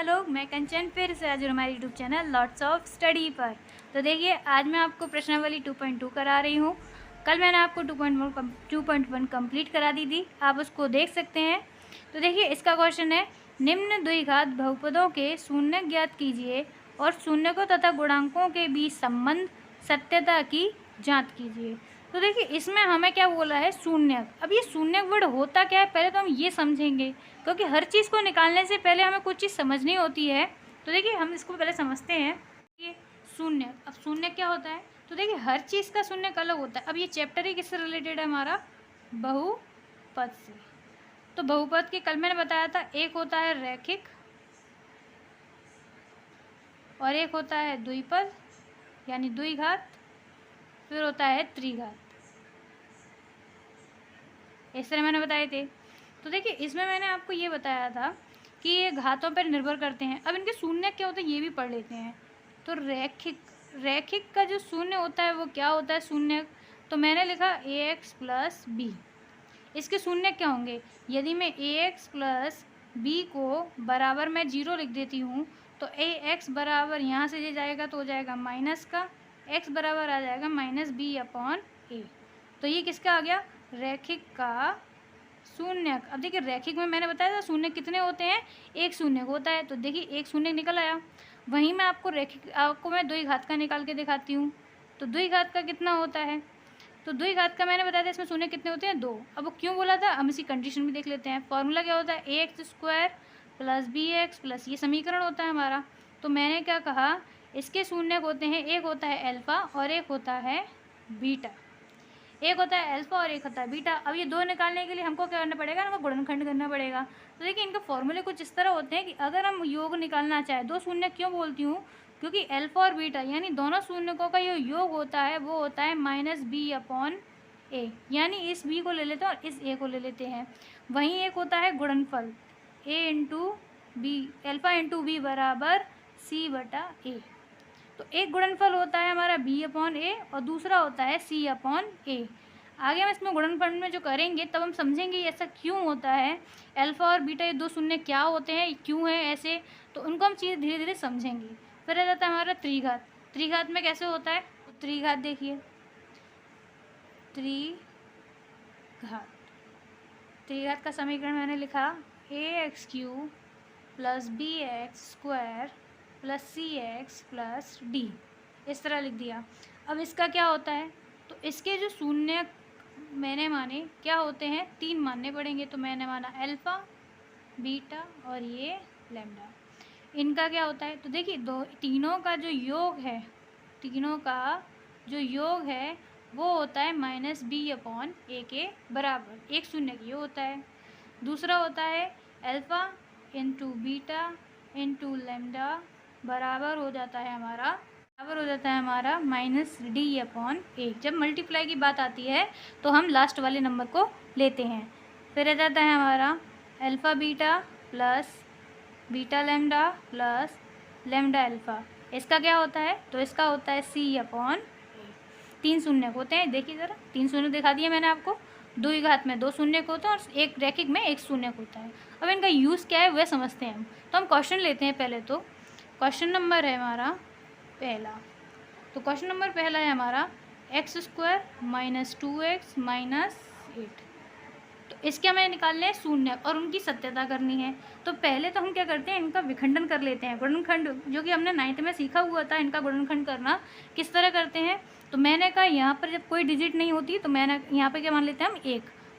लोग, मैं कंचन फिर से हाजिर हमारे YouTube channel lots of study पर। तो देखिए, आज मैं आपको प्रश्नावली 2.2 करा रही हूँ। कल मैंने आपको 2.1 कंप्लीट करा दी थी, आप उसको देख सकते हैं। तो देखिए, इसका क्वेश्चन है, निम्न द्विघात बहुपदों के शून्य ज्ञात कीजिए और शून्यकों तथा गुणांकों के बीच संबंध सत्यता की जाँच कीजिए। तो देखिए, इसमें हमें क्या बोला है, शून्यक। अब ये शून्यक वर्ड होता क्या है, पहले तो हम ये समझेंगे, क्योंकि हर चीज़ को निकालने से पहले हमें कुछ चीज़ समझनी होती है। तो देखिए, हम इसको पहले समझते हैं। ये शून्यक, अब शून्यक क्या होता है, तो देखिए हर चीज़ का शून्यक अलग होता है। अब ये चैप्टर ही किससे रिलेटेड है, हमारा बहुपद से। तो बहुपद के कल मैंने बताया था, एक होता है रैखिक और एक होता है द्विपद यानी द्विघात, फिर होता है त्रिघात। इस तरह मैंने बताए थे। तो देखिए, इसमें मैंने आपको ये बताया था कि ये घातों पर निर्भर करते हैं। अब इनके शून्य क्या होते हैं ये भी पढ़ लेते हैं। तो रैखिक का जो शून्य होता है वो क्या होता है शून्य, तो मैंने लिखा ax प्लस बी। इसके शून्य क्या होंगे, यदि मैं ax प्लस बी को बराबर मैं 0 लिख देती हूँ, तो ax बराबर यहाँ से ये जाएगा तो हो जाएगा माइनस का, x बराबर आ जाएगा माइनस बी अपॉन ए। तो ये किसका आ गया, रैखिक का शून्यक। अब देखिए, रैखिक में मैंने बताया था शून्य कितने होते हैं, एक शून्यक होता है। तो देखिए, एक शून्य निकल आया। वहीं मैं आपको मैं द्विघात का निकाल के दिखाती हूँ। तो द्विघात का कितना होता है, तो द्विघात का मैंने बताया था इसमें शून्य कितने होते हैं, 2। अब वो क्यों बोला था, हम इसी कंडीशन भी देख लेते हैं। फॉर्मूला क्या होता है, ax² प्लस bx प्लस ये समीकरण होता है हमारा। तो मैंने क्या कहा, इसके शून्यक होते हैं, एक होता है अल्फा और एक होता है बीटा। एक होता है अल्फा और एक होता है बीटा। अब ये दो निकालने के लिए हमको क्या करना पड़ेगा, हमको गुणनखंड करना पड़ेगा। तो देखिए, इनके फॉर्मूले कुछ इस तरह होते हैं कि अगर हम योग निकालना चाहें, दो शून्य क्यों बोलती हूँ, क्योंकि अल्फा और बीटा यानी दोनों शून्यकों का जो योग होता है वो होता है माइनस बी अपॉन ए। यानी इस बी को ले लेते हैं और इस ए को ले लेते हैं। वहीं एक होता है गुणनफल, a into b, alpha into b बराबर सी बटा ए। तो एक गुणनफल होता है हमारा b अपॉन ए और दूसरा होता है c अपॉन ए। आगे हम इसमें गुणनफल में जो करेंगे तब हम समझेंगे ऐसा क्यों होता है, अल्फा और बीटा ये दो शून्य क्या होते हैं, क्यों है ऐसे, तो उनको हम चीज़ धीरे धीरे समझेंगे। फिर आ जाता है हमारा त्रिघात। त्रिघात में कैसे होता है, त्रिघात देखिए, त्रिघात का समीकरण मैंने लिखा ax³ plus bx² plus cx plus D, इस तरह लिख दिया। अब इसका क्या होता है, तो इसके जो शून्य मैंने माने क्या होते हैं, 3 मानने पड़ेंगे। तो मैंने माना अल्फा, बीटा और ये लैम्डा। इनका क्या होता है, तो देखिए तीनों का जो योग है, तीनों का जो योग है वो होता है माइनस बी अपॉन ए के बराबर। एक शून्य ये होता है, दूसरा होता है alpha into beta into lambda बराबर हो जाता है हमारा माइनस डी अपॉन ए। जब मल्टीप्लाई की बात आती है तो हम लास्ट वाले नंबर को लेते हैं। फिर आ जाता है हमारा alpha beta plus beta lambda plus lambda alpha. इसका क्या होता है, तो इसका होता है सी अपॉन ए। 3 शून्य होते हैं, देखिए ज़रा 3 शून्य दिखा दिए मैंने आपको। द्विघात में 2 शून्य होता है और एक रैखिक में 1 शून्य होता है। अब इनका यूज़ क्या है वह समझते हैं हम। तो हम क्वेश्चन लेते हैं पहले। तो क्वेश्चन नंबर है हमारा पहला। तो क्वेश्चन नंबर पहला है हमारा x² माइनस 2x माइनस 8। तो इसके हमें निकालने हैं शून्य और उनकी सत्यता करनी है। तो पहले तो हम क्या करते हैं, इनका विखंडन कर लेते हैं। गुणनखंड जो कि हमने 9th में सीखा हुआ था, इनका गुणनखंड करना किस तरह करते हैं। तो मैंने कहा यहाँ पर जब कोई डिजिट नहीं होती तो मैंने यहाँ पर क्या मान लेते हैं हम,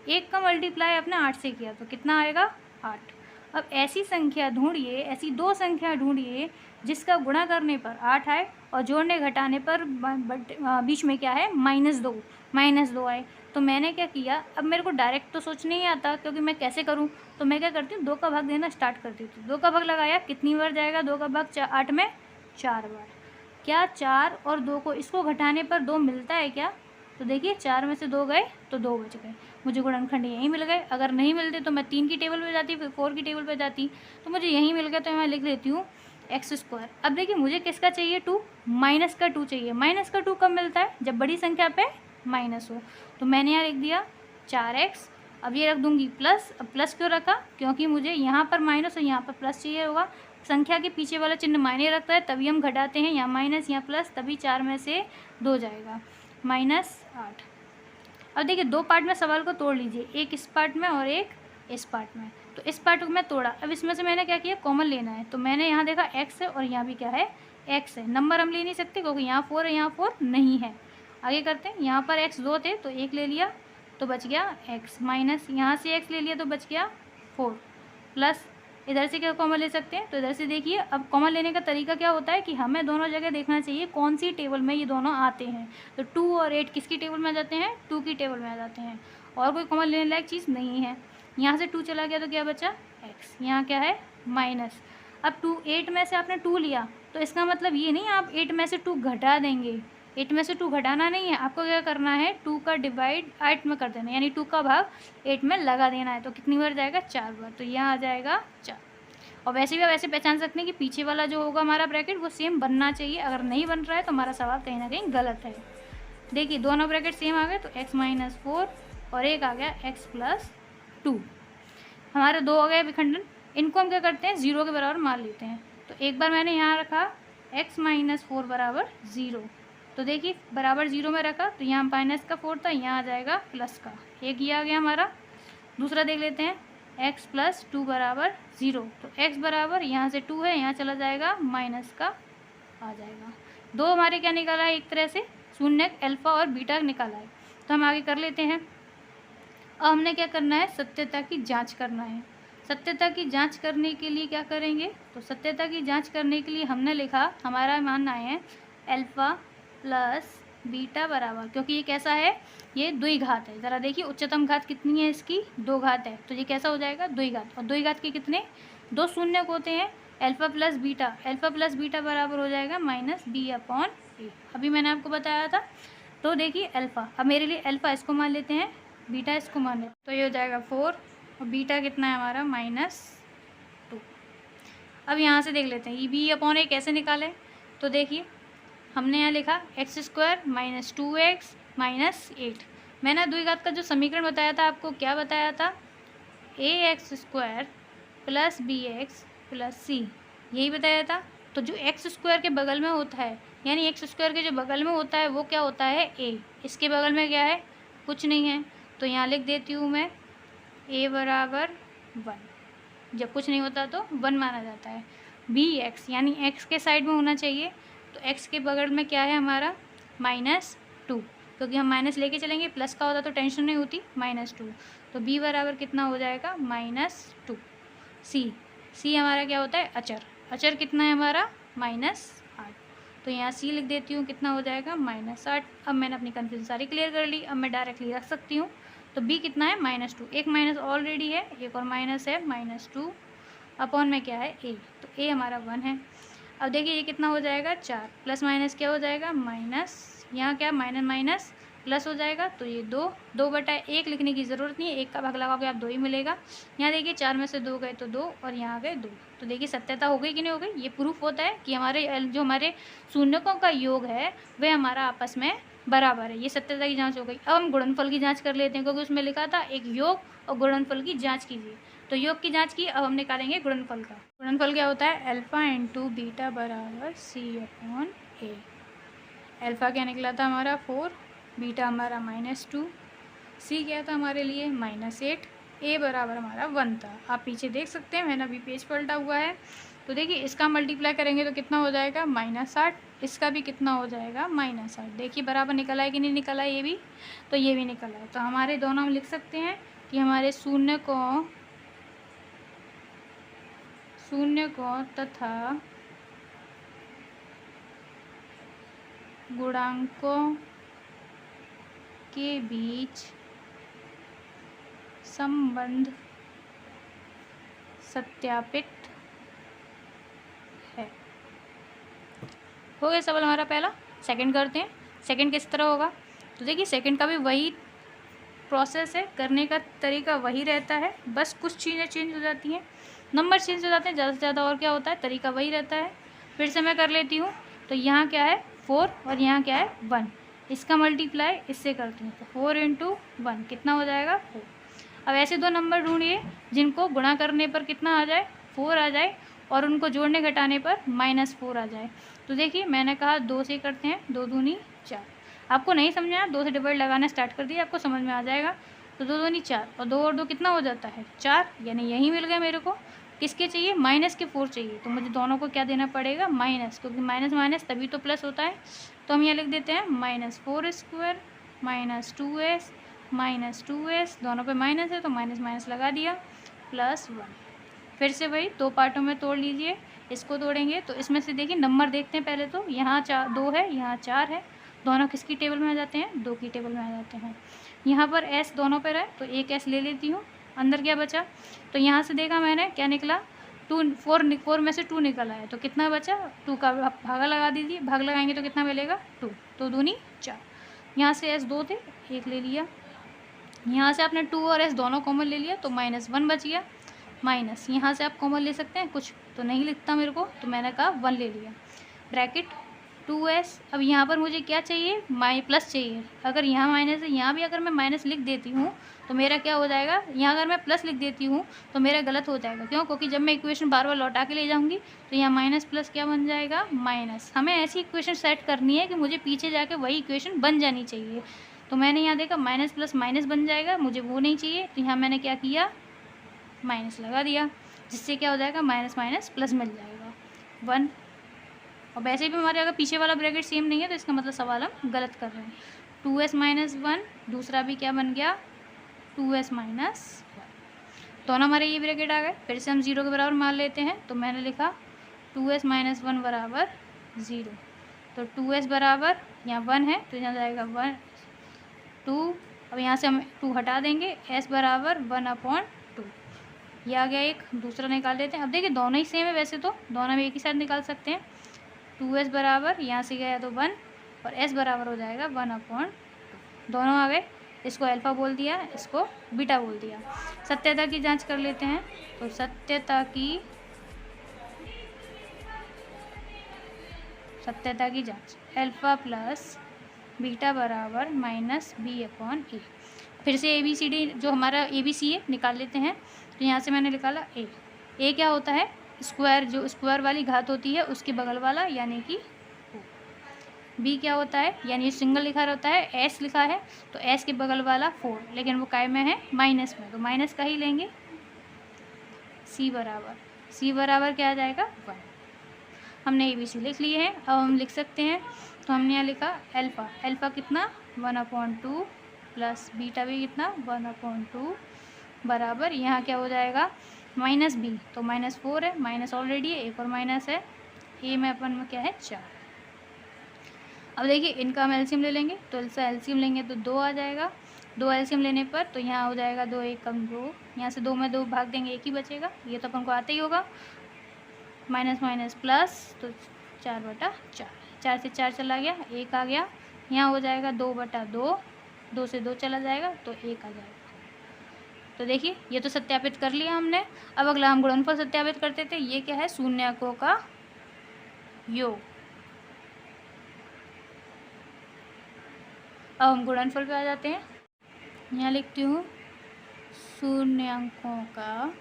1 का मल्टीप्लाई अपने 8 से किया तो कितना आएगा, 8। अब ऐसी संख्या ढूंढिए, ऐसी 2 संख्या ढूंढिए जिसका गुणा करने पर 8 आए और जोड़ने घटाने पर बीच में क्या है, -2 आए। तो मैंने क्या किया, अब मेरे को डायरेक्ट तो सोच नहीं आता क्योंकि मैं कैसे करूं, तो मैं क्या करती हूँ 2 का भाग देना स्टार्ट करती हूँ। 2 का भाग लगाया, कितनी बार जाएगा 2 का भाग, 8 में 4 बार। क्या 4 और 2 को इसको घटाने पर 2 मिलता है क्या, तो देखिए 4 में से 2 गए तो 2 बच गए। मुझे गुणनखंड यहीं मिल गए। अगर नहीं मिलते तो मैं 3 की टेबल पे जाती, फिर 4 की टेबल पे जाती। तो मुझे यहीं मिल गया तो मैं लिख लेती हूँ x²। अब देखिए मुझे किसका चाहिए, 2, माइनस का 2 चाहिए। माइनस का 2 कब मिलता है, जब बड़ी संख्या पे माइनस हो। तो मैंने यहाँ लिख दिया 4x। अब ये रख दूँगी प्लस। अब प्लस क्यों रखा, क्योंकि मुझे यहाँ पर माइनस और यहाँ पर प्लस चाहिए होगा। संख्या के पीछे वाला चिन्ह मायने रखता है, तभी हम घटाते हैं, यहाँ माइनस यहाँ प्लस, तभी 4 में से 2 जाएगा, -8। अब देखिए 2 पार्ट में सवाल को तोड़ लीजिए, एक इस पार्ट में और एक इस पार्ट में। तो इस पार्ट को मैं तोड़ा, अब इसमें से मैंने क्या किया, कॉमन लेना है। तो मैंने यहाँ देखा x है और यहाँ भी क्या है, x है। नंबर हम ले नहीं सकते क्योंकि यहाँ 4 है, यहाँ 4 नहीं है। आगे करते हैं, यहाँ पर x 2 थे तो 1 ले लिया तो बच गया x, माइनस यहाँ से x ले लिया तो बच गया 4, प्लस इधर से क्या कॉमन ले सकते हैं, तो इधर से देखिए। अब कॉमन लेने का तरीका क्या होता है कि हमें दोनों जगह देखना चाहिए कौन सी टेबल में ये दोनों आते हैं। तो 2 और 8 किसकी टेबल में आ जाते हैं, 2 की टेबल में आ जाते हैं, और कोई कॉमन लेने लायक चीज़ नहीं है। यहाँ से 2 चला गया तो क्या बचा x, यहाँ क्या है माइनस। अब 8 में से आपने 2 लिया तो इसका मतलब ये नहीं आप 8 में से 2 घटा देंगे, 8 में से 2 घटाना नहीं है, आपको क्या करना है 2 का डिवाइड 8 में कर देना, यानी 2 का भाग 8 में लगा देना है। तो कितनी बार जाएगा, 4 बार, तो यहाँ आ जाएगा 4। और वैसे भी आप ऐसे पहचान सकते हैं कि पीछे वाला जो होगा हमारा ब्रैकेट वो सेम बनना चाहिए, अगर नहीं बन रहा है तो हमारा सवाल कहीं ना कहीं गलत है। देखिए दोनों ब्रैकेट सेम आ गए तो x - 4 और एक आ गया x + 2, हमारे 2 हो गए विखंडन। इनको हम क्या करते हैं 0 के बराबर मान लेते हैं। तो एक बार मैंने यहाँ रखा x - 4 बराबर 0, तो देखिए बराबर 0 में रखा तो यहाँ माइनस का 4 था, यहाँ आ जाएगा प्लस का, एक ये आ गया हमारा। दूसरा देख लेते हैं x + 2 बराबर 0, तो x बराबर यहाँ से 2 है, यहाँ चला जाएगा माइनस का आ जाएगा। 2 हमारे क्या निकाला है, एक तरह से शून्य अल्फा और बीटा निकाला है। तो हम आगे कर लेते हैं। अब हमने क्या करना है, सत्यता की जांच करना है। सत्यता की जांच करने के लिए क्या करेंगे, तो सत्यता की जांच करने के लिए हमने लिखा, हमारा मानना है अल्फा प्लस बीटा बराबर, क्योंकि ये कैसा है, ये द्विघात है। ज़रा देखिए उच्चतम घात कितनी है इसकी, 2 घात है, तो ये कैसा हो जाएगा द्विघात। और द्विघात के कितने 2 शून्य होते हैं, अल्फा प्लस बीटा बराबर हो जाएगा -b/a। अभी मैंने आपको बताया था। तो देखिए अल्फा, अब मेरे लिए अल्फा इसको मान लेते हैं, बीटा इसको मान लेते हैं, तो ये हो जाएगा 4 और बीटा कितना है हमारा -2। अब यहाँ से देख लेते हैं ये b/a कैसे निकालें। तो देखिए हमने यहाँ लिखा x² - 2x - 8। मैंने द्विघात का जो समीकरण बताया था आपको, क्या बताया था, ax² + bx + c, यही बताया था। तो जो x² के बगल में होता है, यानी x² के जो बगल में होता है वो क्या होता है a, इसके बगल में क्या है, कुछ नहीं है, तो यहाँ लिख देती हूँ मैं a बराबर 1, जब कुछ नहीं होता तो 1 माना जाता है। bx यानी x के साइड में होना चाहिए, तो x के बगल में क्या है हमारा -2, क्योंकि हम माइनस लेके चलेंगे, प्लस का होता तो टेंशन नहीं होती, -2। तो b बराबर कितना हो जाएगा -2। c हमारा क्या होता है अचर कितना है हमारा -8, तो यहाँ c लिख देती हूँ, कितना हो जाएगा -8। अब मैंने अपनी कन्फ्यूजन सारी क्लियर कर ली, अब मैं डायरेक्टली रख सकती हूँ। तो b कितना है -2, एक माइनस ऑलरेडी है, एक और माइनस है -2 अपॉन में क्या है a, तो a हमारा 1 है। अब देखिए ये कितना हो जाएगा 4, प्लस माइनस क्या हो जाएगा माइनस, यहाँ क्या माइनस प्लस हो जाएगा, तो ये 2/1 लिखने की ज़रूरत नहीं है, 1 का भाग लगाओगे आप 2 ही मिलेगा। यहाँ देखिए 4 में से 2 गए तो 2 और यहाँ गए 2, तो देखिए सत्यता हो गई कि नहीं हो गई। ये प्रूफ होता है कि हमारे शून्यकों का योग है वह हमारा आपस में बराबर है, ये सत्यता की जाँच हो गई। अब हम गुणनफल की जाँच कर लेते हैं, क्योंकि उसमें लिखा था एक योग और गुणनफल की जाँच कीजिए। तो योग की जांच की, अब हम निकालेंगे गुणनफल का। गुणनफल क्या होता है, अल्फा × बीटा बराबर c/a। अल्फा क्या निकला था हमारा 4, बीटा हमारा -2, c क्या था हमारे लिए -8, a बराबर हमारा 1 था। आप पीछे देख सकते हैं, मैंने अभी पेज पलटा हुआ है। तो देखिए इसका मल्टीप्लाई करेंगे तो कितना हो जाएगा -8, इसका भी कितना हो जाएगा -8। देखिए बराबर निकला है कि नहीं निकला है, ये भी, तो ये भी निकला है। तो हमारे दोनों हम लिख सकते हैं कि हमारे शून्यकों तथा गुणांकों के बीच संबंध सत्यापित है। हो गया सवाल हमारा पहला। सेकंड करते हैं, सेकंड किस तरह होगा। तो देखिए सेकंड का भी वही प्रोसेस है, करने का तरीका वही रहता है, बस कुछ चीज़ें चेंज हो जाती हैं, नंबर चेंज हो जाते हैं, ज़्यादा से ज़्यादा और क्या होता है, तरीका वही रहता है। फिर से मैं कर लेती हूँ। तो यहाँ क्या है 4 और यहाँ क्या है 1, इसका मल्टीप्लाई इससे करती हूँ, तो 4 × 1 कितना हो जाएगा 4। अब ऐसे दो नंबर ढूंढिए जिनको गुणा करने पर कितना आ जाए 4 आ जाए, और उनको जोड़ने घटाने पर -4 आ जाए। तो देखिए मैंने कहा 2 से करते हैं, 2 दूनी 4। आपको नहीं समझ में आया, 2 से डिवाइड लगाना स्टार्ट कर दिया, आपको समझ में आ जाएगा। तो 2 दूनी 4 और 2 और 2 कितना हो जाता है 4, यानी यही मिल गया मेरे को। किसके चाहिए, -4 चाहिए, तो मुझे दोनों को क्या देना पड़ेगा माइनस, क्योंकि माइनस माइनस तभी तो प्लस होता है। तो हम यहाँ लिख देते हैं -4² -2s दोनों पे माइनस है तो माइनस माइनस लगा दिया, +1। फिर से वही 2 पार्टों में तोड़ लीजिए। इसको तोड़ेंगे तो इसमें से देखिए नंबर देखते हैं पहले तो, यहाँ 2 है, यहाँ 4 है, दोनों किसकी टेबल में आ जाते हैं, 2 की टेबल में आ जाते हैं। यहाँ पर s दोनों पर है तो एक s ले लेती हूँ। अंदर क्या बचा, तो यहाँ से देखा मैंने क्या निकला, 4 में से 2 निकल आया, तो कितना बचा 2 का भागा लगा दीजिए, भाग लगाएंगे तो कितना मिलेगा 2, तो दूनी 4। यहाँ से s 2 थे, 1 ले लिया। यहाँ से आपने 2 और s दोनों कॉमन ले लिया तो -1 बच गया। माइनस यहाँ से आप कॉमन ले सकते हैं कुछ, तो नहीं लिखता मेरे को, तो मैंने कहा 1 ले लिया, ब्रैकेट 2s। अब यहाँ पर मुझे क्या चाहिए, प्लस चाहिए। अगर यहाँ माइनस है, यहाँ भी अगर मैं माइनस लिख देती हूँ तो मेरा क्या हो जाएगा, यहाँ अगर मैं प्लस लिख देती हूँ तो मेरा गलत हो जाएगा। क्यों, क्योंकि जब मैं इक्वेशन बार बार लौटा के ले जाऊँगी तो यहाँ माइनस प्लस क्या बन जाएगा, माइनस। हमें ऐसी इक्वेशन सेट करनी है कि मुझे पीछे जाके वही इक्वेशन बन जानी चाहिए। तो मैंने यहाँ देखा माइनस प्लस माइनस बन जाएगा, मुझे वो नहीं चाहिए, तो यहाँ मैंने क्या किया, माइनस लगा दिया, जिससे क्या हो जाएगा माइनस माइनस प्लस मिल जाएगा 1। और वैसे भी हमारे अगर पीछे वाला ब्रैकेट सेम नहीं है तो इसका मतलब सवाल हम गलत कर रहे हैं। 2s - 1, दूसरा भी क्या बन गया 2s - 1, दोनों हमारे ये ब्रैकेट आ गए। फिर से हम 0 के बराबर मान लेते हैं, तो मैंने लिखा 2s - 1 बराबर 0। तो 2s बराबर यहाँ 1 है तो यहाँ जाएगा 1 2। अब यहाँ से हम 2 हटा देंगे, s बराबर 1/2, ये आ गया एक। दूसरा निकाल लेते हैं। अब देखिए दोनों ही सेम है, वैसे तो दोनों में एक ही साथ निकाल सकते हैं। 2s बराबर यहाँ से गया तो 1 और s बराबर हो जाएगा 1/2, दोनों आ गए। इसको अल्फ़ा बोल दिया, इसको बीटा बोल दिया। सत्यता की जांच कर लेते हैं। तो सत्यता की जांच, अल्फ़ा प्लस बीटा बराबर -b/a। फिर से ABCD जो हमारा ABC है निकाल लेते हैं। तो यहाँ से मैंने निकाला a क्या होता है, स्क्वायर, जो स्क्वायर वाली घात होती है उसके बगल वाला, यानी कि b क्या होता है, यानी सिंगल लिखा रहता है, s लिखा है तो s के बगल वाला 4, लेकिन वो काय में है, माइनस में, तो माइनस का ही लेंगे। c बराबर क्या आ जाएगा 1। हमने ABC लिख लिए हैं। अब हम लिख सकते हैं, तो हमने यहाँ लिखा अल्फ़ा कितना 1/2 प्लस बीटा भी कितना 1/2 बराबर, यहाँ क्या हो जाएगा -b, तो -4 है, माइनस ऑलरेडी है, एक और माइनस है, a में अपन में क्या है 4। अब देखिए इनका हम एलसीएम ले लेंगे, तो इसका एलसीएम लेंगे तो 2 आ जाएगा। 2 एलसीएम लेने पर तो यहाँ हो जाएगा 2 1 कम 2, यहाँ से 2 में 2 भाग देंगे, 1 ही बचेगा, ये तो अपन को आता ही होगा। माइनस माइनस प्लस, तो 4/4, 4 से 4 चला गया, 1 आ गया, यहाँ हो जाएगा 2/2, 2 से 2 चला जाएगा तो 1 आ जाएगा। तो देखिए ये तो सत्यापित कर लिया हमने। अब अगला हम गुणनफल सत्यापित करते थे। ये क्या है, शून्यकों का योग। अब हम गुणनफल पे आ जाते हैं। यहाँ लिखती हूँ शून्यकों का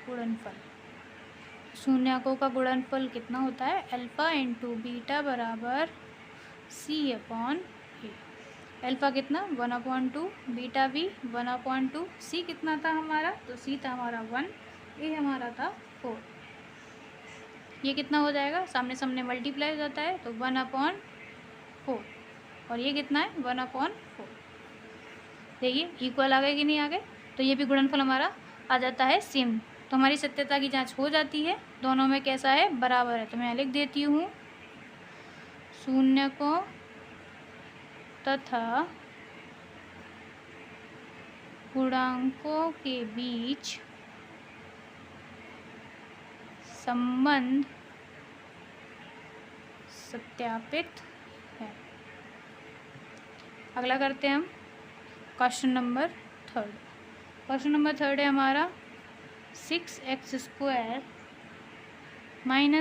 गुणनफल। शून्यकों का गुणनफल कितना होता है, अल्फ़ा इंटू बीटा बराबर c/a। अल्फ़ा कितना 1/2, बीटा भी 1/2, c कितना था हमारा, तो c था हमारा 1, a हमारा था 4। ये कितना हो जाएगा, सामने सामने मल्टीप्लाई हो जाता है तो 1/4, और ये कितना है 1/4। देखिए इक्वल आ गए कि नहीं आ गए, तो ये भी गुणनफल हमारा आ जाता है सेम। तो हमारी सत्यता की जांच हो जाती है, दोनों में कैसा है, बराबर है। तो मैं लिख देती हूँ शून्यकों तथा गुणांकों के बीच संबंध सत्यापित है। अगला करते हैं हम क्वेश्चन नंबर 3। क्वेश्चन नंबर 3 है हमारा 6x² - 3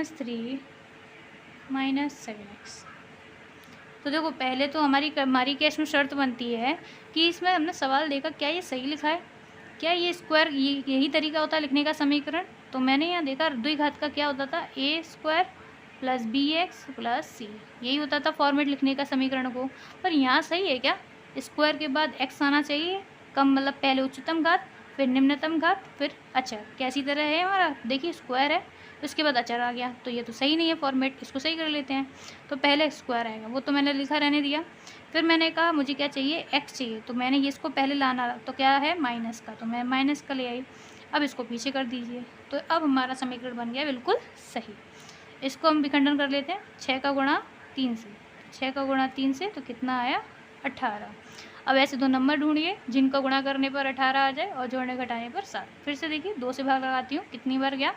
- 7x। तो देखो पहले तो हमारी केस में शर्त बनती है कि इसमें हमने सवाल देखा क्या ये सही लिखा है, क्या ये स्क्वायर यही तरीका होता है लिखने का समीकरण। तो मैंने यहाँ देखा द्विघात का क्या होता था, a square plus b x plus c, यही होता था फॉर्मेट लिखने का समीकरण को। पर यहाँ सही है क्या, स्क्वायर के बाद एक्स आना चाहिए, कम मतलब पहले उच्चतम घात फिर निम्नतम घात फिर अचर, कैसी तरह है हमारा, देखिए स्क्वायर है उसके बाद अचर आ गया, तो ये तो सही नहीं है फॉर्मेट, इसको सही कर लेते हैं। तो पहले स्क्वायर आएगा, वो तो मैंने लिखा रहने दिया। फिर मैंने कहा मुझे क्या चाहिए, एक्स चाहिए, तो मैंने ये इसको पहले लाना, तो क्या है माइनस का, तो मैं माइनस का ले आई। अब इसको पीछे कर दीजिए, तो अब हमारा समीकरण बन गया बिल्कुल सही। इसको हम विखंडन कर लेते हैं, 6 का गुणा 3 से, 6 का गुणा 3 से तो कितना आया 18। अब ऐसे दो नंबर ढूंढिए जिनका गुणा करने पर 18 आ जाए और जोड़ने घटाने पर 7। फिर से देखिए 2 से भाग लगाती हूँ, कितनी बार गया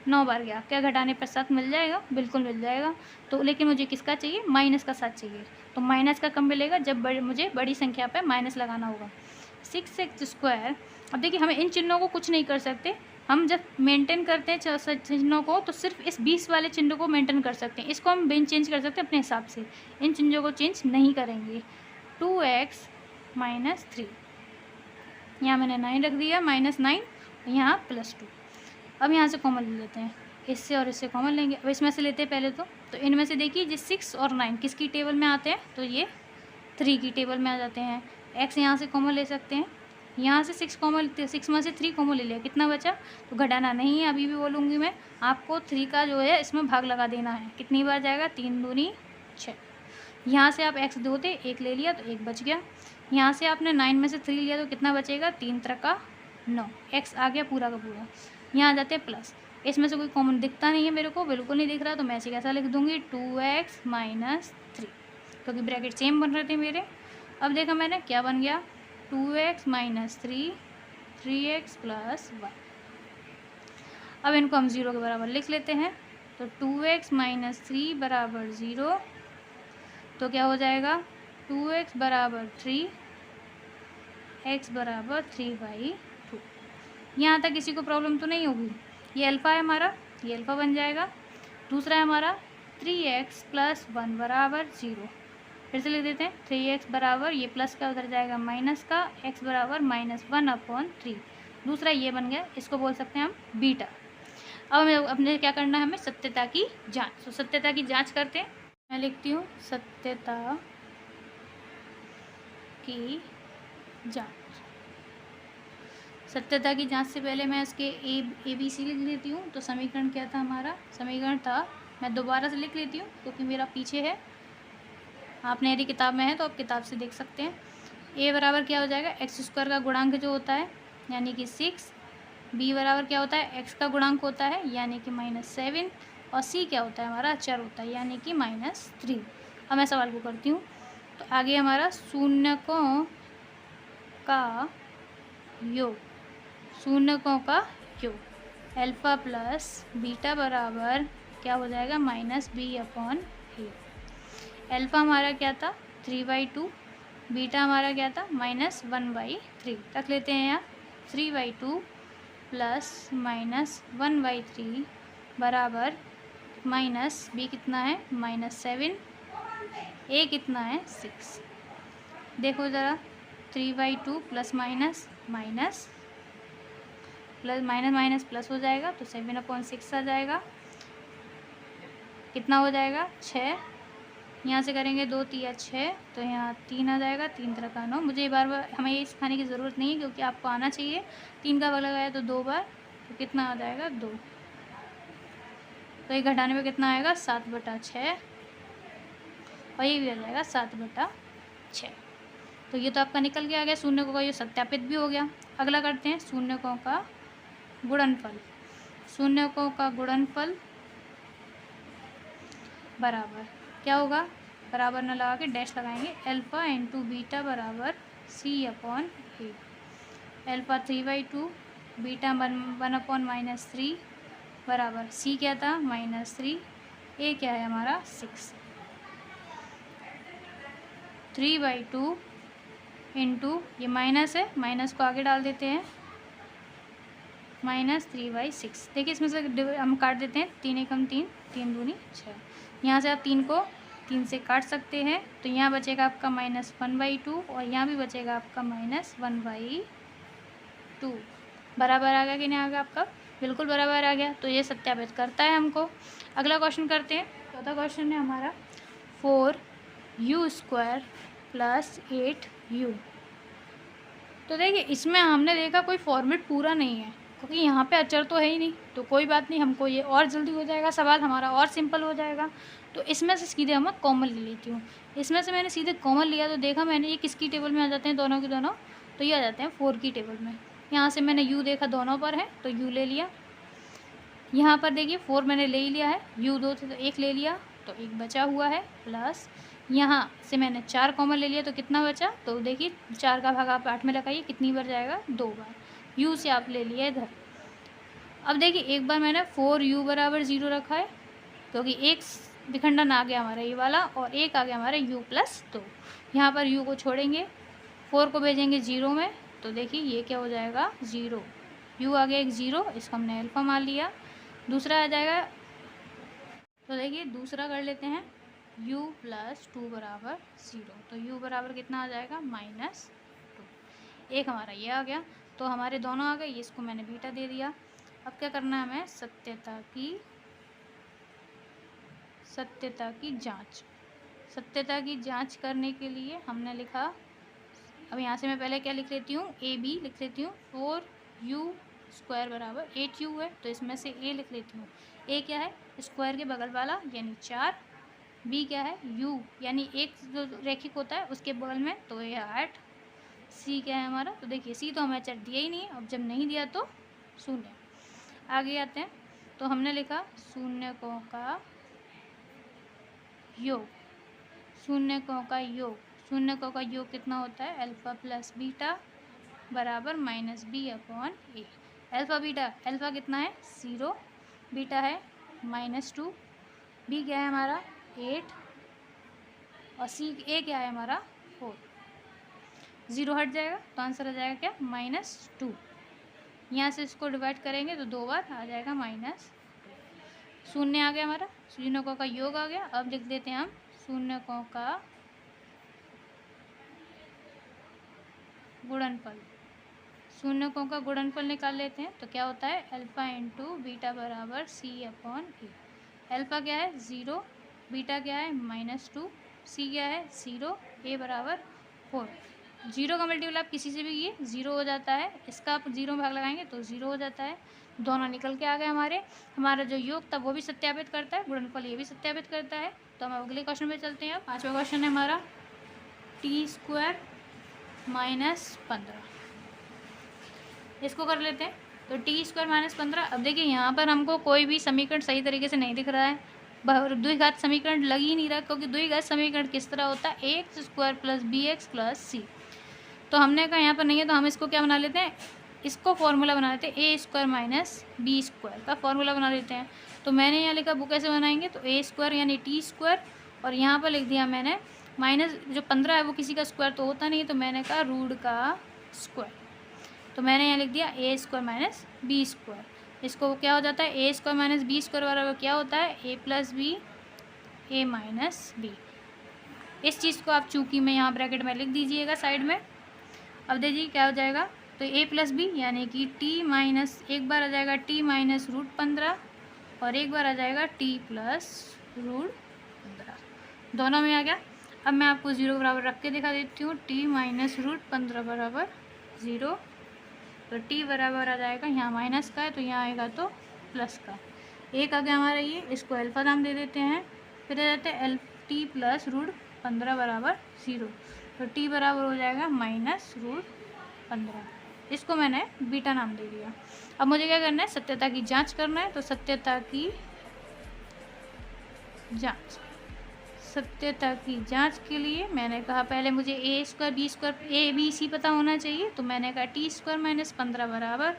9 बार गया, क्या घटाने पर 7 मिल जाएगा, बिल्कुल मिल जाएगा। तो लेकिन मुझे किसका चाहिए, माइनस का 7 चाहिए। तो माइनस का कब मिलेगा, जब मुझे बड़ी संख्या पर माइनस लगाना होगा। 6x स्क्वायर, अब देखिए हमें इन चिन्हों को कुछ नहीं कर सकते, हम जब मेंटेन करते हैं चिन्हों को तो सिर्फ इस 20 वाले चिन्ह को मेंटेन कर सकते हैं, इसको हम बिन चेंज कर सकते हैं अपने हिसाब से, इन चिन्हों को चेंज नहीं करेंगे। 2x माइनस 3, यहाँ मैंने 9 रख दिया, -9, यहाँ +2। अब यहाँ से कॉमन ले लेते हैं, इससे और इससे कॉमन लेंगे। अब इसमें से लेते हैं पहले तो इनमें से देखिए ये 6 और 9 किसकी टेबल में आते हैं, तो ये 3 की टेबल में आ जाते हैं। x यहाँ से कॉमन ले सकते हैं, यहाँ से 6 कॉमन, 6 में से 3 कॉमन ले लिया, कितना बचा, तो घटाना नहीं है, अभी भी बोलूँगी मैं आपको 3 का जो है इसमें भाग लगा देना है। कितनी बार जाएगा, 3 दूनी 6। यहाँ से आप x दो थे, 1 ले लिया तो 1 बच गया। यहाँ से आपने 9 में से 3 लिया तो कितना बचेगा, 3 त्रिका 9, x आ गया पूरा का पूरा। यहाँ आ जाते हैं प्लस, इसमें से कोई कॉमन दिखता नहीं है मेरे को, बिल्कुल नहीं दिख रहा, तो मैं ऐसे कैसा लिख दूँगी 2x माइनस 3, क्योंकि ब्रैकेट सेम बन रहे थे मेरे। अब देखा मैंने क्या बन गया, 2x माइनस 3, 3x प्लस 1। अब इनको हम 0 के बराबर लिख लेते हैं, तो 2x माइनस 3 बराबर 0, तो क्या हो जाएगा 2x बराबर 3, x बराबर 3/2। यहाँ तक किसी को प्रॉब्लम तो नहीं होगी। ये अल्फ़ा है हमारा, ये अल्फ़ा बन जाएगा। दूसरा है हमारा 3x प्लस 1 बराबर 0, फिर से लिख देते हैं 3x बराबर, ये प्लस का उधर जाएगा माइनस का, x बराबर -1/3। दूसरा ये बन गया, इसको बोल सकते हैं हम बीटा। अब हमें अपने क्या करना है, हमें सत्यता की जांच। तो सत्यता की जांच करते हैं, मैं लिखती हूँ सत्यता की जांच। सत्यता की जांच से पहले मैं इसके ए बी सी लिख लेती हूँ। तो समीकरण क्या था हमारा, समीकरण था, मैं दोबारा से लिख लेती हूँ क्योंकि मेरा पीछे है, आपने यदि किताब में है तो आप किताब से देख सकते हैं। ए बराबर क्या हो जाएगा, x² का गुणांक जो होता है यानी कि 6, बी बराबर क्या होता है, x का गुणांक होता है यानी कि -7, और सी क्या होता है हमारा अचर होता है यानी कि -3। अब मैं सवाल को करती हूँ, तो आगे हमारा शून्यकों का योग, शून्यकों का योग अल्फ़ा प्लस बीटा बराबर क्या हो जाएगा -b/a। अल्फ़ा हमारा क्या था 3/2, बीटा हमारा क्या था -1/3। रख लेते हैं यहाँ 3/2 प्लस -1/3 बराबर माइनस बी कितना है -7, ए कितना है 6। देखो ज़रा 3/2 plus minus minus plus minus plus हो जाएगा तो 7/6 आ जाएगा, कितना हो जाएगा 6। यहाँ से करेंगे 2 3 6, तो यहाँ 3 आ जाएगा, 3 त्रिका 9। मुझे बार बार हमें ये सिखाने की ज़रूरत नहीं है क्योंकि आपको आना चाहिए। 3 का भाग लगाया तो 2 बार, तो कितना आ जाएगा 2, तो ये घटाने में कितना आएगा 7/6, और ये भी आ जाएगा 7/6। तो ये तो आपका निकल के आ गया, शून्यकों का ये सत्यापित भी हो गया। अगला करते हैं शून्यकों का गुणनफल। शून्यकों का गुणनफल बराबर क्या होगा, बराबर न लगा के डैश लगाएंगे, अल्फ़ा इंटू बीटा बराबर c/a। अल्फ़ा 3/2, बीटा 1/-3 बराबर c क्या था -3, a क्या है हमारा 6। 3/2 इंटू ये माइनस है, माइनस को आगे डाल देते हैं -3/6। देखिए इसमें से हम काट देते हैं, 3 एकम 3, 3 दूनी 6। यहाँ से आप 3 को 3 से काट सकते हैं, तो यहाँ बचेगा आपका -1/2 और यहाँ भी बचेगा आपका -1/2। बराबर आ गया कि नहीं आ गया आपका? बिल्कुल बराबर आ गया। तो ये सत्यापित करता है हमको। अगला क्वेश्चन करते हैं। चौथा क्वेश्चन है हमारा 4u² + 8u। तो देखिए इसमें हमने देखा कोई फॉर्मेट पूरा नहीं है, क्योंकि यहाँ पे अचर तो है ही नहीं। तो कोई बात नहीं, हमको ये और जल्दी हो जाएगा, सवाल हमारा और सिंपल हो जाएगा। तो इसमें से सीधे हम कॉमन ले लेती हूँ। इसमें से मैंने सीधे कॉमन लिया तो देखा मैंने ये किसकी टेबल में आ जाते हैं, दोनों के दोनों। तो ये आ जाते हैं 4 की टेबल में। यहाँ से मैंने u देखा दोनों पर है तो u ले लिया। यहाँ पर देखिए 4 मैंने ले ही लिया है, u 2 थे तो 1 ले लिया, तो 1 बचा हुआ है। प्लस यहाँ से मैंने 4 कॉमन ले लिया तो कितना बचा, तो देखिए 4 का भाग आप 8 में लगाइए, कितनी बार जाएगा, 2 बार। u से आप ले लिया इधर। अब देखिए एक बार मैंने 4u = 0 रखा है, क्योंकि एक विखंडन आ गया हमारा ये वाला और एक आ गया हमारा u + 2। यहाँ पर u को छोड़ेंगे, 4 को भेजेंगे 0 में, तो देखिए ये क्या हो जाएगा, 0। u आ गया एक 0, इसको हमने अल्फा मान लिया। दूसरा आ जाएगा, तो देखिए दूसरा कर लेते हैं, u + 2 = 0। तो u बराबर कितना आ जाएगा, -2। एक हमारा ये आ गया, तो हमारे दोनों आ गए। इसको मैंने बीटा दे दिया। अब क्या करना है हमें, सत्यता की जांच। सत्यता की जांच करने के लिए हमने लिखा, अब यहाँ से मैं पहले क्या लिख लेती हूँ, ए बी लिख लेती हूँ। 4u² = 8u है, तो इसमें से a लिख लेती हूँ। a क्या है, स्क्वायर के बगल वाला यानी 4। b क्या है, u यानी एक जो रैखिक होता है उसके बगल में, तो ये 8। c क्या है हमारा, तो देखिए c तो हमें अचर दिया ही नहीं है, अब जब नहीं दिया तो 0। आगे आते हैं, तो हमने लिखा शून्यकों का योग। शून्यकों का योग, शून्यकों का योग कितना होता है, अल्फ़ा + बीटा बराबर -b/a। अल्फ़ा बीटा, अल्फ़ा कितना है 0, बीटा है -2, b क्या है हमारा 8 और a क्या है हमारा 4। 0 हट जाएगा तो आंसर आ जाएगा क्या, -2। यहाँ से इसको डिवाइड करेंगे तो 2 बार आ जाएगा -2। शून्य आ गया हमारा, शून्यकों का योग आ गया। अब लिख देते हैं हम शून्यकों का गुणनफल। शून्यकों का गुणनफल निकाल लेते हैं, तो क्या होता है, अल्फ़ा × बीटा = c/a। अल्फ़ा क्या है 0, बीटा क्या है -2, c क्या है 0, a = 4। 0 का मल्टीपल आप किसी से भी ये 0 हो जाता है, इसका आप 0 में भाग लगाएंगे तो 0 हो जाता है। दोनों निकल के आ गए हमारे। हमारा जो योग था वो भी सत्यापित करता है, गुणनफल ये भी सत्यापित करता है। तो हम अगले क्वेश्चन पे चलते हैं। 5वां क्वेश्चन है हमारा t² - 15। इसको कर लेते हैं, तो t² - 15। अब देखिए यहाँ पर हमको कोई भी समीकरण सही तरीके से नहीं दिख रहा है, द्विघात समीकरण लग ही नहीं रहा, क्योंकि द्विघात समीकरण किस तरह होता है, ax² + bx + c। तो हमने कहा यहाँ पर नहीं है, तो हम इसको क्या बना लेते हैं, इसको फॉर्मूला बना लेते हैं, a² - b² का फॉर्मूला बना लेते हैं। तो मैंने यहाँ लिखा, वो कैसे बनाएंगे, तो a² यानी t², और यहाँ पर लिख दिया मैंने माइनस जो 15 है वो किसी का स्क्वायर तो होता नहीं है, तो मैंने कहा रूट का स्क्वायर। तो मैंने यहाँ लिख दिया a² - b²। इसको क्या हो जाता है, a² - b² बराबर क्या होता है, a + b a - b। इस चीज़ को आप चूँकि में यहाँ ब्रैकेट में लिख दीजिएगा साइड में। अब देखिए क्या हो जाएगा, तो a + b यानी कि एक बार आ जाएगा t - √15 और एक बार आ जाएगा t + √15, दोनों में आ गया। अब मैं आपको 0 बराबर रख के दिखा देती हूँ, t - √15 बराबर 0। तो t बराबर आ जाएगा, यहाँ माइनस का है तो यहाँ आएगा तो प्लस का। एक आ गया हमारा ये, इसको अल्फ़ा नाम दे देते हैं। फिर आ जाते हैं t + √15 बराबर 0। तो t बराबर हो जाएगा -√15। इसको मैंने बीटा नाम दे दिया। अब मुझे क्या करना है, सत्यता की जांच करना है। तो सत्यता की जांच के लिए मैंने कहा पहले मुझे a² b² a b c पता होना चाहिए। तो मैंने कहा t² - 15 बराबर,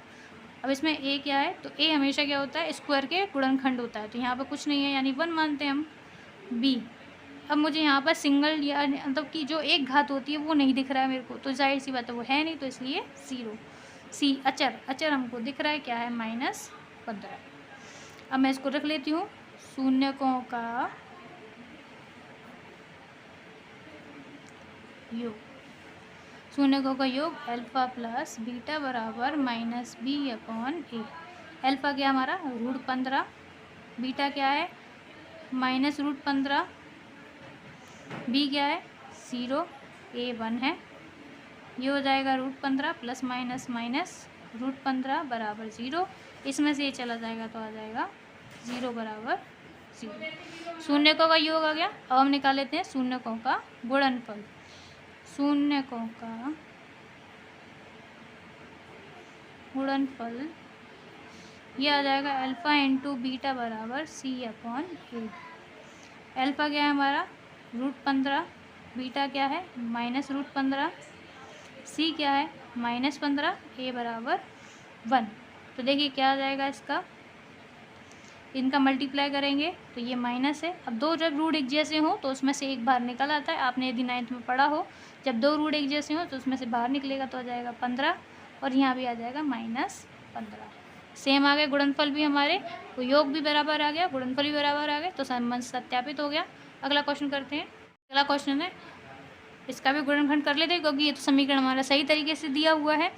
अब इसमें a क्या है, तो a हमेशा क्या होता है, स्क्वायर के गुणनखंड होता है, तो यहाँ पर कुछ नहीं है यानी 1 मानते हैं हम। b, अब मुझे यहाँ पर सिंगल या मतलब कि जो एक घात होती है वो नहीं दिख रहा है मेरे को, तो जाहिर सी बात है वो है नहीं, तो इसलिए 0। c अचर हमको दिख रहा है, क्या है -15। अब मैं इसको रख लेती हूँ, शून्यकों का योग। शून्यकों का योग अल्फ़ा प्लस बीटा बराबर माइनस बी अपॉन ए। अल्फ़ा क्या हमारा √15, बीटा क्या है -√15, बी क्या है 0, ए 1 है। ये हो जाएगा √15 प्लस माइनस माइनस √15 बराबर 0। इसमें से ये चला जाएगा तो आ जाएगा 0 बराबर 0। शून्यकों का योग आ गया। अब हम निकाल लेते हैं शून्यकों का गुणनफल। शून्यकों का गुणनफल ये आ जाएगा अल्फ़ा इंटू बीटा बराबर सी अपॉन ए। अल्फ़ा क्या है हमारा √15, बीटा क्या है -√15, सी क्या है -15, ए बराबर 1। तो देखिए क्या आ जाएगा इसका, इनका मल्टीप्लाई करेंगे तो ये माइनस है। अब दो जब रूट एक जैसे हों तो उसमें से एक बाहर निकल आता है। आपने यदि 9th में पढ़ा हो, जब दो रूट एक जैसे हों तो उसमें से बाहर निकलेगा तो आ जाएगा 15 और यहाँ भी आ जाएगा -15। सेम आ गया गुणनफल भी हमारे, तो योग भी बराबर आ गया, गुणनफल भी बराबर आ गया, तो संबंध सत्यापित हो गया। अगला क्वेश्चन करते हैं। अगला क्वेश्चन है, इसका भी गुणनखंड कर लेते हैं क्योंकि ये तो समीकरण हमारा सही तरीके से दिया हुआ है।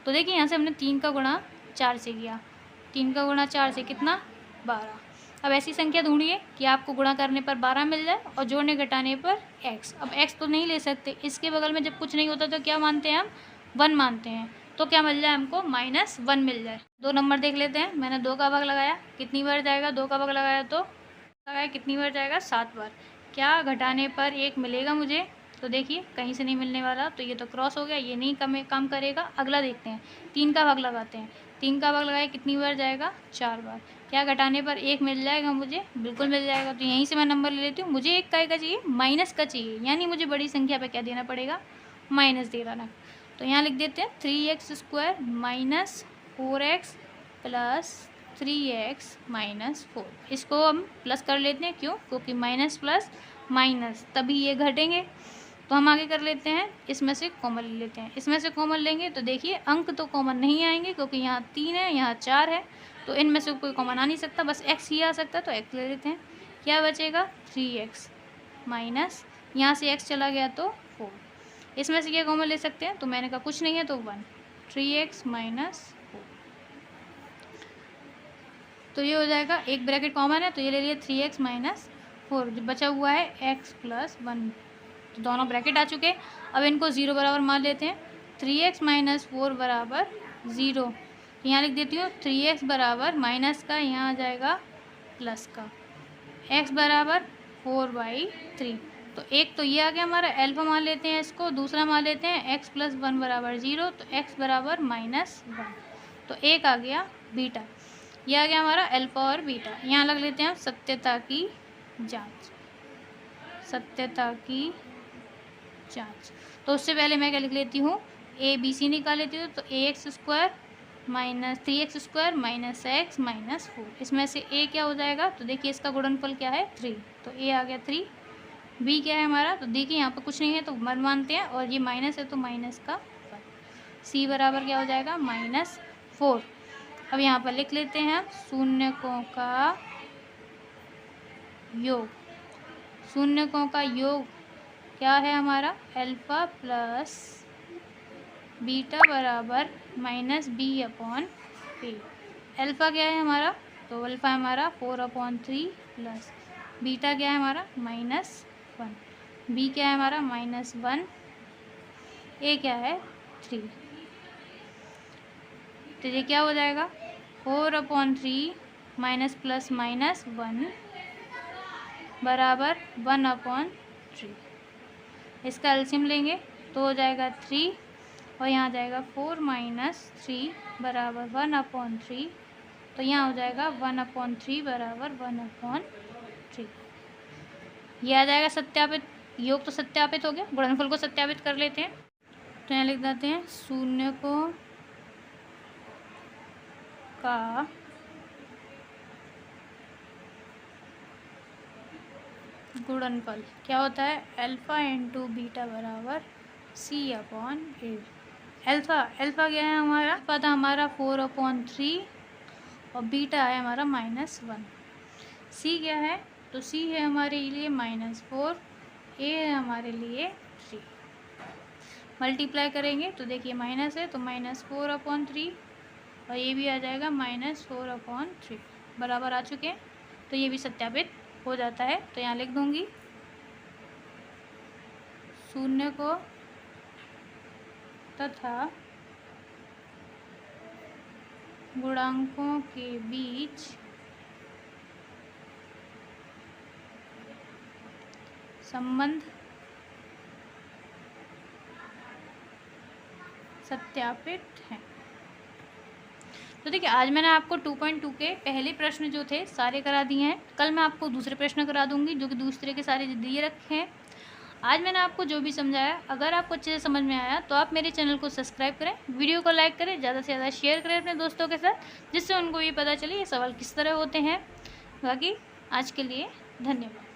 तो देखिए यहाँ से हमने 3 का गुणा 4 से किया, 3 का गुणा 4 से कितना 12। अब ऐसी संख्या ढूंढिए कि आपको गुणा करने पर 12 मिल जाए और जोड़ने घटाने पर x। अब x तो नहीं ले सकते, इसके बगल में जब कुछ नहीं होता तो क्या मानते हैं हम 1 मानते हैं। तो क्या मिल जाए हमको -1 मिल जाए। 2 नंबर देख लेते हैं। मैंने 2 का भाग लगाया, कितनी बार जाएगा 2 का भाग लगाया तो लगाया कितनी बार जाएगा 7 बार। क्या घटाने पर 1 मिलेगा मुझे, तो देखिए कहीं से नहीं मिलने वाला, तो ये तो क्रॉस हो गया, ये नहीं काम करेगा। अगला देखते हैं, 3 का भाग लगाते हैं। 3 का भाग लगाए कितनी बार जाएगा 4 बार। क्या घटाने पर 1 मिल जाएगा मुझे, बिल्कुल मिल जाएगा। तो यहीं से मैं नंबर ले लेती हूँ। मुझे एक का चाहिए, माइनस का चाहिए, यानी मुझे बड़ी संख्या पे क्या देना पड़ेगा माइनस दे देना। तो यहाँ लिख देते हैं 3x² - 4x प्लस 3x - 4। इसको हम प्लस कर लेते हैं, क्यों, क्योंकि माइनस प्लस माइनस तभी ये घटेंगे। तो हम आगे कर लेते हैं, इसमें से कॉमन ले लेते हैं। इसमें से कॉमन लेंगे तो देखिए अंक तो कॉमन नहीं आएंगे क्योंकि यहाँ 3 है, यहाँ 4 है, तो इनमें से कोई कॉमन आ नहीं सकता, बस x ही आ सकता है। तो x ले लेते हैं। क्या बचेगा 3x माइनस यहाँ से x चला गया तो 4। इसमें से क्या कॉमन ले सकते हैं, तो मैंने कहा कुछ नहीं है तो 1, 3x - 4। तो ये हो जाएगा, एक ब्रैकेट कॉमन है तो ये ले लिया 3x - 4। जो बचा हुआ है x + 1, तो दोनों ब्रैकेट आ चुके। अब इनको 0 बराबर मान लेते हैं। 3x - 4 बराबर 0। यहाँ लिख देती हूँ 3x बराबर माइनस का, यहाँ आ जाएगा प्लस का, x बराबर 4/3। तो एक तो ये आ गया हमारा, अल्फा मान लेते हैं इसको। दूसरा मान लेते हैं x + 1 बराबर 0, तो x बराबर -1। तो एक आ गया बीटा। ये आ गया हमारा अल्फा और बीटा। यहाँ लग लेते हैं सत्यता की जांच। सत्यता की जांच, तो उससे पहले मैं क्या लिख लेती हूँ, ABC निकाल लेती हूँ। तो ax² - 3x² - x - 4। इसमें से a क्या हो जाएगा, तो देखिए इसका गुणनफल क्या है 3, तो a आ गया 3। b क्या है हमारा, तो देखिए यहाँ पर कुछ नहीं है तो 1 मानते हैं, और ये माइनस है तो माइनस का 1। c बराबर क्या हो जाएगा -4। अब यहाँ पर लिख लेते हैं शून्यकों का योग। शून्यकों का योग क्या है हमारा, अल्फ़ा प्लस बीटा बराबर -b/a। अल्फ़ा क्या है हमारा, तो अल्फ़ा हमारा 4/3 प्लस बीटा क्या है हमारा -1, बी क्या है हमारा -1, ए क्या है 3। तो ये क्या हो जाएगा 4/3 माइनस प्लस माइनस 1 बराबर 1/3। इसका एलसीएम लेंगे तो हो जाएगा 3, और यहाँ आ जाएगा 4 - 3 बराबर 1/3। तो यहाँ हो जाएगा 1/3 बराबर 1/3। ये आ जाएगा सत्यापित। योग तो सत्यापित हो गया, गुणनफल को सत्यापित कर लेते हैं। तो यहाँ लिख देते हैं शून्यकों का गुणनफल क्या होता है, अल्फ़ा इंटू बीटा बराबर c/a। अल्फ़ा क्या है हमारा, अल्फ़ा था हमारा 4/3 और बीटा है हमारा -1। c क्या है, तो c है हमारे लिए -4, a है हमारे लिए 3। मल्टीप्लाई करेंगे तो देखिए माइनस है तो -4/3 और ये भी आ जाएगा -4/3 बराबर आ चुके हैं। तो ये भी सत्यापित हो जाता है। तो यहाँ लिख दूँगी शून्य को तथा गुणांकों के बीच संबंध सत्यापित है। तो देखिए आज मैंने आपको 2.2 के पहले प्रश्न जो थे सारे करा दिए हैं। कल मैं आपको दूसरे प्रश्न करा दूंगी जो कि दूसरे के सारे दिए रखे हैं। आज मैंने आपको जो भी समझाया, अगर आपको अच्छे से समझ में आया तो आप मेरे चैनल को सब्सक्राइब करें, वीडियो को लाइक करें, ज़्यादा से ज़्यादा शेयर करें अपने दोस्तों के साथ, जिससे उनको भी पता चले ये सवाल किस तरह होते हैं। बाकी आज के लिए धन्यवाद।